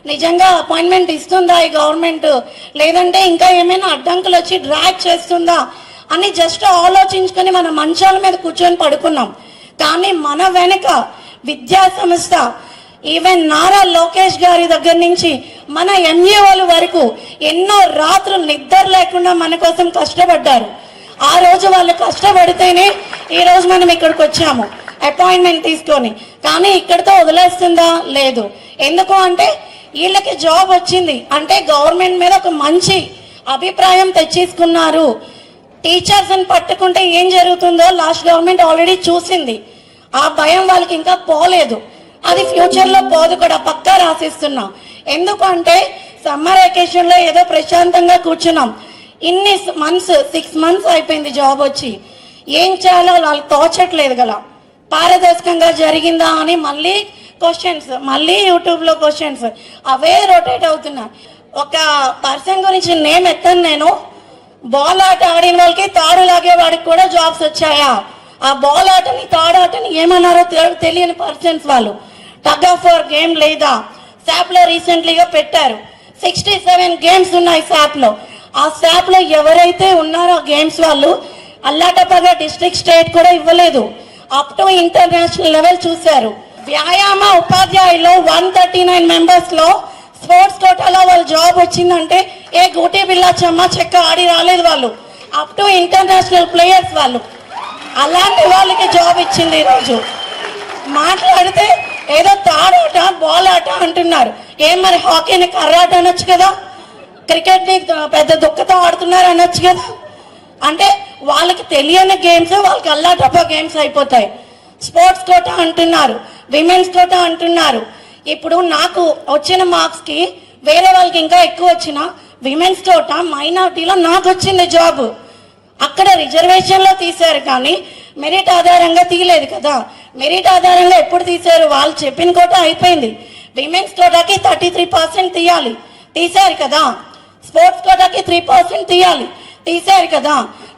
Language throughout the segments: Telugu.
నిజంగా అపాయింట్మెంట్ ఇస్తుందా ఈ గవర్నమెంట్, లేదంటే ఇంకా ఏమైనా అడ్డంకులు వచ్చి డ్రాగ్ చేస్తుందా అని జస్ట్ ఆలోచించుకొని మన మంచాల మీద కూర్చొని పడుకున్నాం. కానీ మన వెనుక విద్యా సంస్థ, ఈవెన్ నారా లోకేష్ గారి దగ్గర నుంచి మన ఎంఈఓల వరకు ఎన్నో రాత్రులు నిద్ర లేకుండా మన కోసం కష్టపడ్డారు. ఆ రోజు వాళ్ళు కష్టపడితేనే ఈరోజు మనం ఇక్కడికి వచ్చాము అపాయింట్మెంట్ తీసుకొని. కానీ ఇక్కడితో వదిలేస్తుందా? లేదు. ఎందుకు అంటే వీళ్ళకి జాబ్ వచ్చింది అంటే గవర్నమెంట్ మీద ఒక మంచి అభిప్రాయం తెచ్చేసుకున్నారు. టీచర్స్ని పట్టుకుంటే ఏం జరుగుతుందో లాస్ట్ గవర్నమెంట్ ఆల్రెడీ చూసింది. ఆ భయం వాళ్ళకి ఇంకా పోలేదు, అది ఫ్యూచర్లో పోదు కూడా, పక్కా రాసిస్తున్నాం. ఎందుకంటే సమ్మర్ వెకేషన్లో ఏదో ప్రశాంతంగా కూర్చున్నాం. ఇన్ని మంత్స్ 6 months అయిపోయింది జాబ్ వచ్చి. ఏం చేయాలో వాళ్ళకి తోచట్లేదు కదా. పారదర్శకంగా జరిగిందా అని మళ్ళీ క్వశ్చన్స్, మళ్ళీ యూట్యూబ్లో క్వశ్చన్స్ అవే రొటేట్ అవుతున్నాయి. ఒక పర్సన్ గురించి నేమ్ ఎత్తాను నేను. బాల్ ఆట ఆడిన వాళ్ళకి తాడు లాగే వాడికి కూడా జాబ్స్ వచ్చాయా? ఆ బాల్ ఆటని తాడు ఆటని ఏమన్నారో తెలియని పర్సన్స్ వాళ్ళు. టగ్ ఆఫ్ వార్ గేమ్ లేదా? శాప్లో రీసెంట్లీగా పెట్టారు. 67 గేమ్స్ ఉన్నాయి శాప్లో. ఆ శాప్లో ఎవరైతే ఉన్నారో గేమ్స్ వాళ్ళు అల్లాటప్పగా డిస్ట్రిక్ట్ స్టేట్ కూడా ఇవ్వలేదు, అప్ టు ఇంటర్నేషనల్ లెవెల్ చూశారు. వ్యాయామ ఉపాధ్యాయులు 139 మెంబర్స్లో స్పోర్ట్స్ కోటాలో వాళ్ళు జాబ్ వచ్చిందంటే ఏ గూటి బిళ్ళ చెమ్మ చెక్క ఆడి రాలేదు వాళ్ళు, అప్ టు ఇంటర్నేషనల్ ప్లేయర్స్ వాళ్ళు. అలాంటి వాళ్ళకి జాబ్ ఇచ్చింది ఈరోజు. మాట్లాడితే ఏదో తాడాట బాల్ ఆట అంటున్నారు. ఏం మరి హాకీని కర్రాట అనొచ్చు కదా, క్రికెట్ని పెద్ద దుక్కతో ఆడుతున్నారు అనొచ్చు కదా. అంటే వాళ్ళకి తెలియని గేమ్స్ వాళ్ళకి అల్లాటప్ప గేమ్స్ అయిపోతాయి. స్పోర్ట్స్ కోటా అంటున్నారు, విమెన్స్ కోటా అంటున్నారు. ఇప్పుడు నాకు వచ్చిన మార్క్స్కి వేరే వాళ్ళకి ఇంకా ఎక్కువ వచ్చిన విమెన్స్ కోటా మైనారిటీలో నాకు వచ్చింది జాబ్. అక్కడ రిజర్వేషన్లో తీశారు కానీ మెరిట్ ఆధారంగా తీయలేదు కదా. మెరిట్ ఆధారంగా ఎప్పుడు తీశారు? వాళ్ళు చెప్పిన కోటా అయిపోయింది. విమెన్స్ కోటాకి 33% తీయాలి, తీశారు కదా. స్పోర్ట్స్ కోటాకి 3% తీయాలి, తీశారు కదా.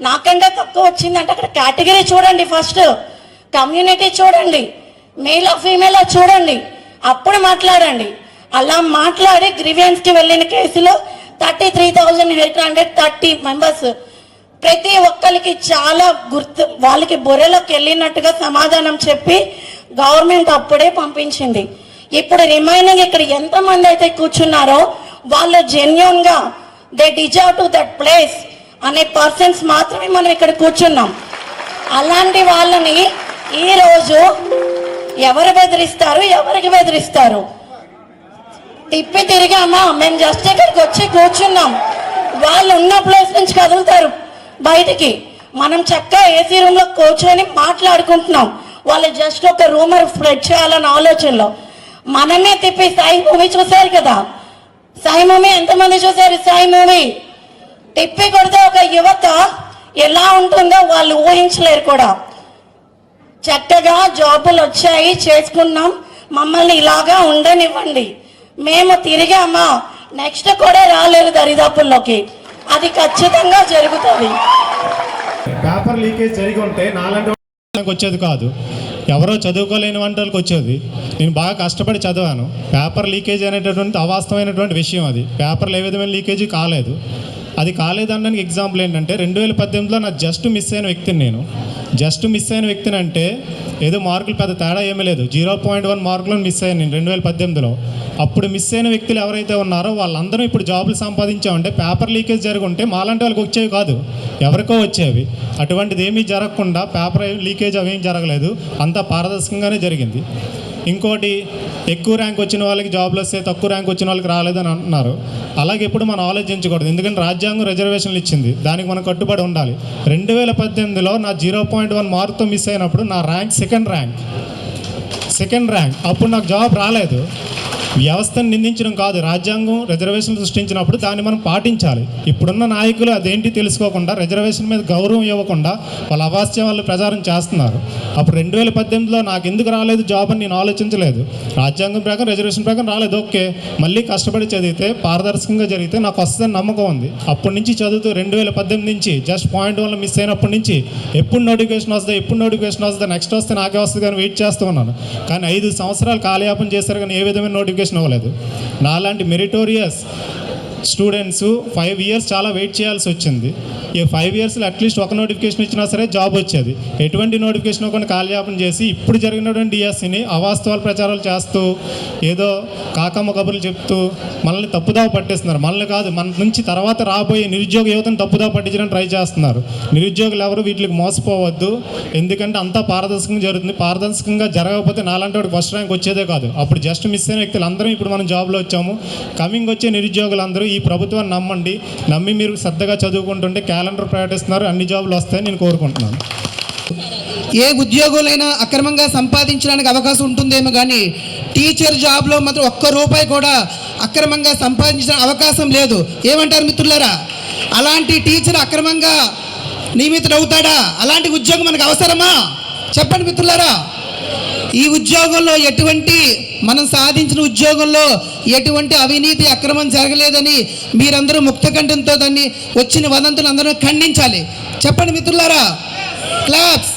నాకంటే తక్కువ వచ్చిందంటే అక్కడ కేటగిరీ చూడండి, ఫస్ట్ కమ్యూనిటీ చూడండి, మేల్ ఫీమేల్ చూడండి, అప్పుడు మాట్లాడండి. అలా మాట్లాడి గ్రీవియన్స్కి వెళ్ళిన కేసులో 33,830 మెంబర్స్ ప్రతి ఒక్కరికి చాలా గుర్తు, వాళ్ళకి బుర్రలోకి వెళ్ళినట్టుగా సమాధానం చెప్పి గవర్నమెంట్ అప్పుడే పంపించింది. ఇప్పుడు రిమైనింగ్ ఇక్కడ ఎంతమంది అయితే కూర్చున్నారో వాళ్ళు జెన్యూన్గా they deserve to that place అనే పర్సన్స్ మాత్రమే మనం ఇక్కడ కూర్చున్నాం. అలాంటి వాళ్ళని ఈరోజు ఎవరు బెదిరిస్తారు? ఎవరికి బెదిరిస్తారు? తిప్పి తిరిగామా? మేము జస్ట్ ఇక్కడికి వచ్చి కూర్చున్నాం, వాళ్ళు ఉన్న ప్లేస్ నుంచి కదులుతారు బయటికి. మనం చక్కగా ఏసీ రూమ్లో కూర్చొని మాట్లాడుకుంటున్నాం, వాళ్ళు జస్ట్ ఒక రూమర్ స్ప్రెడ్ చేయాలన్న ఆలోచనలో. మనమే తిప్పి సాయి మూవీ చూశారు కదా, సాయి మూవీ ఎంతమంది చూశారు? సాయి మూవీ తిప్పి కొడితే ఒక యువత ఎలా ఉంటుందో వాళ్ళు ఊహించలేరు కూడా. చక్కగా జాబులు వచ్చాయి, చేసుకున్నాం, మమ్మల్ని ఇలాగా ఉండనివ్వండి. మేము తిరిగామా నెక్స్ట్ కూడా రాలేరు దరిదాపుల్లోకి, అది ఖచ్చితంగా జరుగుతుంది. పేపర్ లీకేజ్ జరిగి ఉంటే నాలాంటి వచ్చేది కాదు, ఎవరో చదువుకోలేని వంటలకు వచ్చేది. నేను బాగా కష్టపడి చదివాను. పేపర్ లీకేజ్ అనేటటువంటి అవాస్తవమైనటువంటి విషయం. అది పేపర్లు ఏ విధమైన లీకేజీ కాలేదు. అది కాలేదనడానికి ఎగ్జాంపుల్ ఏంటంటే 2018లో నా జస్ట్ మిస్ అయిన వ్యక్తిని నేను. జస్ట్ మిస్ అయిన వ్యక్తిని అంటే ఏదో మార్కులు పెద్ద తేడా ఏమీ లేదు, 0.1 మార్కులు మిస్ అయ్యాను నేను 2018లో. అప్పుడు మిస్ అయిన వ్యక్తులు ఎవరైతే ఉన్నారో వాళ్ళందరూ ఇప్పుడు జాబులు సంపాదించామంటే పేపర్ లీకేజ్ జరిగి ఉంటే మాలాంటి వాళ్ళకి వచ్చేవి కాదు, ఎవరికో వచ్చేవి. అటువంటిది ఏమీ జరగకుండా పేపర్ లీకేజ్ అవేం జరగలేదు, అంతా పారదర్శకంగానే జరిగింది. ఇంకోటి, ఎక్కువ ర్యాంక్ వచ్చిన వాళ్ళకి జాబ్లు వస్తే తక్కువ ర్యాంక్ వచ్చిన వాళ్ళకి రాలేదని అంటున్నారు. అలాగే ఎప్పుడు మనం ఆలోచించకూడదు, ఎందుకంటే రాజ్యాంగం రిజర్వేషన్లు ఇచ్చింది, దానికి మనం కట్టుబడి ఉండాలి. 2018లో నా 0.1 మార్క్తో మిస్ అయినప్పుడు నా ర్యాంక్ సెకండ్ ర్యాంక్. అప్పుడు నాకు జాబ్ రాలేదు. వ్యవస్థను నిందించడం కాదు, రాజ్యాంగం రిజర్వేషన్ సృష్టించినప్పుడు దాన్ని మనం పాటించాలి. ఇప్పుడున్న నాయకులు అదేంటి తెలుసుకోకుండా రిజర్వేషన్ మీద గౌరవం ఇవ్వకుండా వాళ్ళ అవాస్య వాళ్ళు ప్రచారం చేస్తున్నారు. అప్పుడు 2018లో నాకు ఎందుకు రాలేదు జాబ్ అని నేను ఆలోచించలేదు. రాజ్యాంగం ప్రకారం రిజర్వేషన్ ప్రకారం రాలేదు, ఓకే, మళ్ళీ కష్టపడి చదివితే పారదర్శకంగా జరిగితే నాకు వస్తుందని నమ్మకం ఉంది. అప్పటి నుంచి చదువుతూ 2018 నుంచి జస్ట్ 0.1 మిస్ అయినప్పటి నుంచి ఎప్పుడు నోటిఫికేషన్ వస్తుంది నెక్స్ట్ వస్తే నాకే వస్తుంది కానీ వెయిట్ చేస్తూ ఉన్నాను. కానీ 5 సంవత్సరాలు కాలయాపన చేశారు కానీ ఏ విధమైన నోటిఫికేషన్ అవ్వలేదు. నాలాంటి మెరిటోరియస్ స్టూడెంట్స్ 5 ఇయర్స్ చాలా వెయిట్ చేయాల్సి వచ్చింది. ఈ 5 ఇయర్స్లో అట్లీస్ట్ ఒక నోటిఫికేషన్ ఇచ్చినా సరే జాబ్ వచ్చేది. ఎటువంటి నోటిఫికేషన్ ఇవ్వకుండా కాలయాపన చేసి ఇప్పుడు జరిగినటువంటి డిఎస్సిని అవాస్తవాలు ప్రచారాలు చేస్తూ ఏదో కాకమ్మ కబుర్లు చెప్తూ మనల్ని తప్పుదావ పట్టిస్తున్నారు. మనల్ని కాదు, మన నుంచి తర్వాత రాబోయే నిరుద్యోగ యువతను తప్పుదావ పట్టించడానికి ట్రై చేస్తున్నారు. నిరుద్యోగులు ఎవరు వీటికి మోసపోవద్దు, ఎందుకంటే అంతా పారదర్శకంగా జరుగుతుంది. పారదర్శకంగా జరగకపోతే నాలాంటి వాడికి ఫస్ట్ ర్యాంక్ వచ్చేదే కాదు. అప్పుడు జస్ట్ మిస్ అయిన వ్యక్తులు అందరం ఇప్పుడు మనం జాబ్లో వచ్చాము. కమింగ్ వచ్చే నిరుద్యోగులందరూ ఈ ప్రభుత్వాన్ని నమ్మండి, నమ్మి మీరు శ్రద్ధగా చదువుకుంటుంటే క్యాలెండర్ ప్రకటిస్తున్నారు, అన్ని జాబులు వస్తాయని నేను కోరుకుంటున్నాను. ఏ ఉద్యోగులైనా అక్రమంగా సంపాదించడానికి అవకాశం ఉంటుందేమో కానీ టీచర్ జాబ్లో మాత్రం ఒక్క రూపాయి కూడా అక్రమంగా సంపాదించిన అవకాశం లేదు. ఏమంటారు మిత్రులారా? అలాంటి టీచర్ అక్రమంగా నియమితుడవుతాడా? అలాంటి ఉద్యోగం మనకు అవసరమా? చెప్పండి మిత్రులారా. ఈ ఉద్యోగంలో మనం సాధించిన ఉద్యోగంలో ఎటువంటి అవినీతి అక్రమం జరగలేదని మీరందరూ ముక్తకంఠంతో దాన్ని వచ్చిన వదంతులు అందరూ ఖండించాలి. చెప్పండి మిత్రులారా. క్లాప్స్.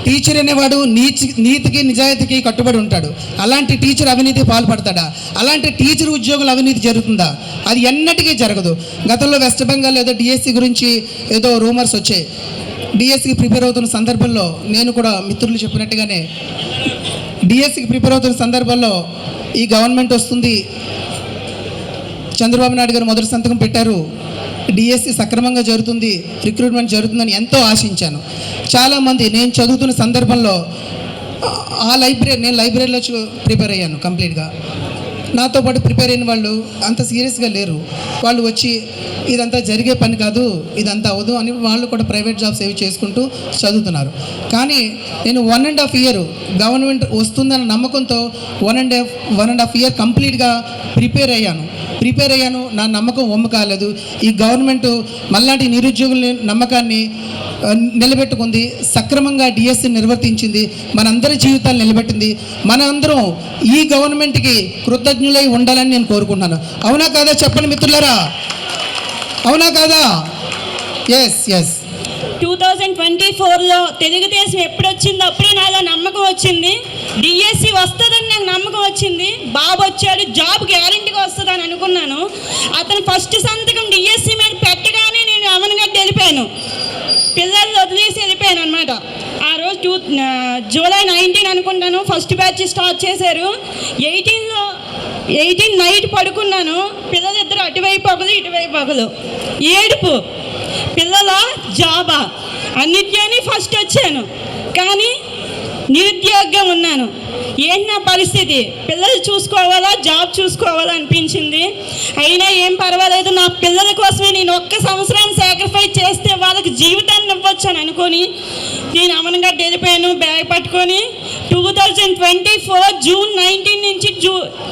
టీచర్ అనేవాడు నీతికి నిజాయితీకి కట్టుబడి ఉంటాడు. అలాంటి టీచర్ అవినీతి పాల్పడతాడా? అలాంటి టీచర్ ఉద్యోగులు అవినీతి జరుగుతుందా? అది ఎన్నటికీ జరగదు. గతంలో వెస్ట్ బెంగాల్ ఏదో డిఎస్సి గురించి ఏదో రూమర్స్ వచ్చాయి. డిఎస్సికి ప్రిపేర్ అవుతున్న సందర్భంలో నేను కూడా మిత్రులు చెప్పినట్టుగానే డిఎస్సికి ప్రిపేర్ అవుతున్న సందర్భంలో ఈ గవర్నమెంట్ వస్తుంది, చంద్రబాబు నాయుడు గారు మొదటి సంతకం పెట్టారు, డిఎస్సి సక్రమంగా జరుగుతుంది, రిక్రూట్మెంట్ జరుగుతుందని ఎంతో ఆశించాను. చాలామంది నేను చదువుతున్న సందర్భంలో నేను లైబ్రరీలో ప్రిపేర్ అయ్యాను కంప్లీట్గా. నాతో పాటు ప్రిపేర్ అయిన వాళ్ళు అంత సీరియస్గా లేరు. వాళ్ళు వచ్చి ఇదంతా జరిగే పని కాదు, ఇదంతా అవ్వదు అని వాళ్ళు కూడా ప్రైవేట్ జాబ్స్ ఏవి చేసుకుంటూ చదువుతున్నారు. కానీ నేను 1.5 ఇయర్ గవర్నమెంట్ వస్తుందన్న నమ్మకంతో 1.5 ఇయర్ కంప్లీట్గా ప్రిపేర్ అయ్యాను. నా నమ్మకం ఒమ్ము కాలేదు. ఈ గవర్నమెంట్ మళ్ళాంటి నిరుద్యోగుల నమ్మకాన్ని నిలబెట్టుకుంది, సక్రమంగా డిఎస్సి నిర్వర్తించింది, మనందరి జీవితాలు నిలబెట్టింది. మనందరం ఈ గవర్నమెంట్కి కృతజ్ఞులై ఉండాలని నేను కోరుకుంటున్నాను. అవునా కాదా? చెప్పండి మిత్రులారా. అవునా కాదా? ఎస్ 2024లో తెలుగుదేశం ఎప్పుడు వచ్చిందో అప్పుడే నాలో నమ్మకం వచ్చింది. డిఎస్సి వస్తుందని నాకు నమ్మకం వచ్చింది. బాబు వచ్చాడు, జాబ్ గ్యారెంటీగా వస్తుందని అనుకున్నాను. అతను ఫస్ట్ సంతకం డిఎస్సి మీద పెట్టగానే నేను అవనగడ్డ వెళ్ళిపోయాను, పిల్లలు వదిలేసి వెళ్ళిపోయాను అనమాట. ఆ రోజు జూలై 19 అనుకుంటాను ఫస్ట్ బ్యాచ్ స్టార్ట్ చేశారు. 18 నైట్ పడుకున్నాను. పిల్లలిద్దరు అటువైపు ఒకరు ఇటువైపు ఒకరు, ఏడుపు. పిల్లల జాబా అన్నిటినీ ఫస్ట్ వచ్చాను, కానీ నిరుద్యోగంగా ఉన్నాను. ఏంటి నా పరిస్థితి? పిల్లలు చూసుకోవాలా, జాబ్ చూసుకోవాలా అనిపించింది. అయినా ఏం పర్వాలేదు, నా పిల్లల కోసమే నేను ఒక్క సంవత్సరాన్ని సాక్రిఫైస్ చేస్తే వాళ్ళకి జీవితాన్ని ఇవ్వచ్చు అని అనుకొని నేను అమనంగా వెళ్ళిపోయాను బ్యాగ్ పట్టుకొని. 2024 జూన్ 19 నుంచి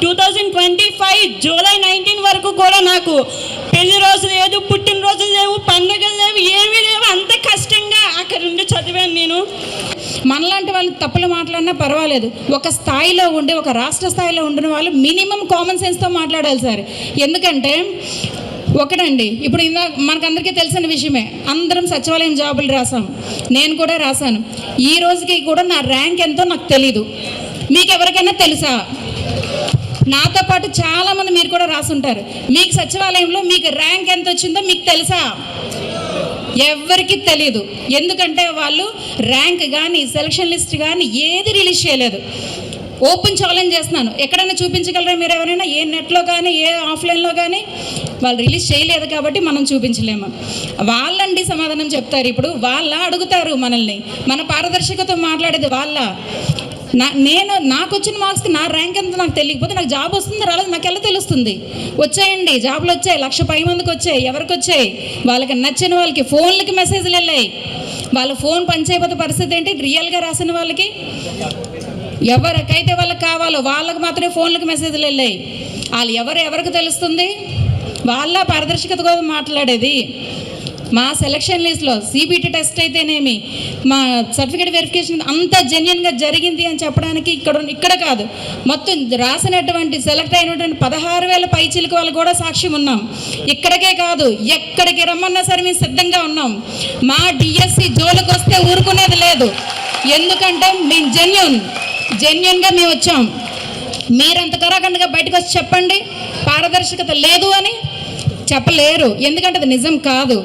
2025 జూలై 19 వరకు కూడా నాకు పెళ్లి రోజు లేదు, పుట్టినరోజులు లేవు, పండుగలు లేవు, ఏమీ లేవు. అంత కష్టంగా అక్కడ ఉండి చదివాను నేను. మనలాంటి వాళ్ళు తప్పులు మాట్లాడినా పర్వాలేదు, ఒక స్థాయిలో ఉండి ఒక రాష్ట్ర స్థాయిలో ఉండిన వాళ్ళు మినిమం కామన్ సెన్స్తో మాట్లాడాలి సార్. ఎందుకంటే ఒకటండి, ఇప్పుడు మనకందరికీ తెలిసిన విషయమే, అందరం సచివాలయం జాబులు రాసాం, నేను కూడా రాశాను. ఈ రోజుకి కూడా నా ర్యాంక్ ఎంతో నాకు తెలీదు. మీకు ఎవరికైనా తెలుసా? నాతో పాటు చాలామంది మీరు కూడా రాసుంటారు. మీకు సచివాలయంలో మీకు ర్యాంక్ ఎంత వచ్చిందో మీకు తెలుసా? ఎవరికి తెలియదు. ఎందుకంటే వాళ్ళు ర్యాంక్ కానీ సెలక్షన్ లిస్ట్ కానీ ఏది రిలీజ్ చేయలేదు. ఓపెన్ ఛాలెంజ్ చేస్తున్నాను, ఎక్కడైనా చూపించగలరా మీరు ఎవరైనా? ఏ నెట్లో కానీ ఏ ఆఫ్లైన్లో కానీ వాళ్ళు రిలీజ్ చేయలేదు కాబట్టి మనం చూపించలేము. వాళ్ళండి సమాధానం చెప్తారు. ఇప్పుడు వాళ్ళ అడుగుతారు మనల్ని, మన పారదర్శకతో మాట్లాడేది వాళ్ళ. నాకు వచ్చిన మార్క్స్కి నా ర్యాంక్ ఎంత నాకు తెలియకపోతే నాకు జాబ్ వస్తుందో రాలేదు నాకు ఎలా తెలుస్తుంది? వచ్చాయండి, జాబ్లు వచ్చాయి, 1,00,000 పై మందికి వచ్చాయి. ఎవరికి వచ్చాయి? వాళ్ళకి నచ్చిన వాళ్ళకి ఫోన్లకి మెసేజ్లు వెళ్ళాయి. వాళ్ళ ఫోన్ పనిచేయకపోతే పరిస్థితి ఏంటి? రియల్గా రాసిన వాళ్ళకి ఎవరికైతే వాళ్ళకి కావాలో వాళ్ళకి మాత్రమే ఫోన్లకు మెసేజ్లు వెళ్ళాయి. వాళ్ళు ఎవరికి తెలుస్తుంది? వాళ్ళ పారదర్శకత కోసం మాట్లాడేది. మా సెలక్షన్ లిస్ట్లో సిబిటి టెస్ట్ అయితేనేమి, మా సర్టిఫికేట్ వెరిఫికేషన్ అంతా జెన్యున్గా జరిగింది అని చెప్పడానికి ఇక్కడ కాదు, మొత్తం రాసినటువంటి సెలెక్ట్ అయినటువంటి 16,000 పైచిలకు వాళ్ళు కూడా సాక్ష్యం ఉన్నాం. ఇక్కడికే కాదు, ఎక్కడికి రమ్మన్నా సరే మేము సిద్ధంగా ఉన్నాం. మా డిఎస్సి జోలికి వస్తే ఊరుకునేది లేదు. ఎందుకంటే మేము జెన్యున్గా మేము వచ్చాం. మీరంత కరాఖండగా బయటకు వచ్చి చెప్పండి పారదర్శకత లేదు అని చెప్పలేరు, ఎందుకంటే అది నిజం కాదు.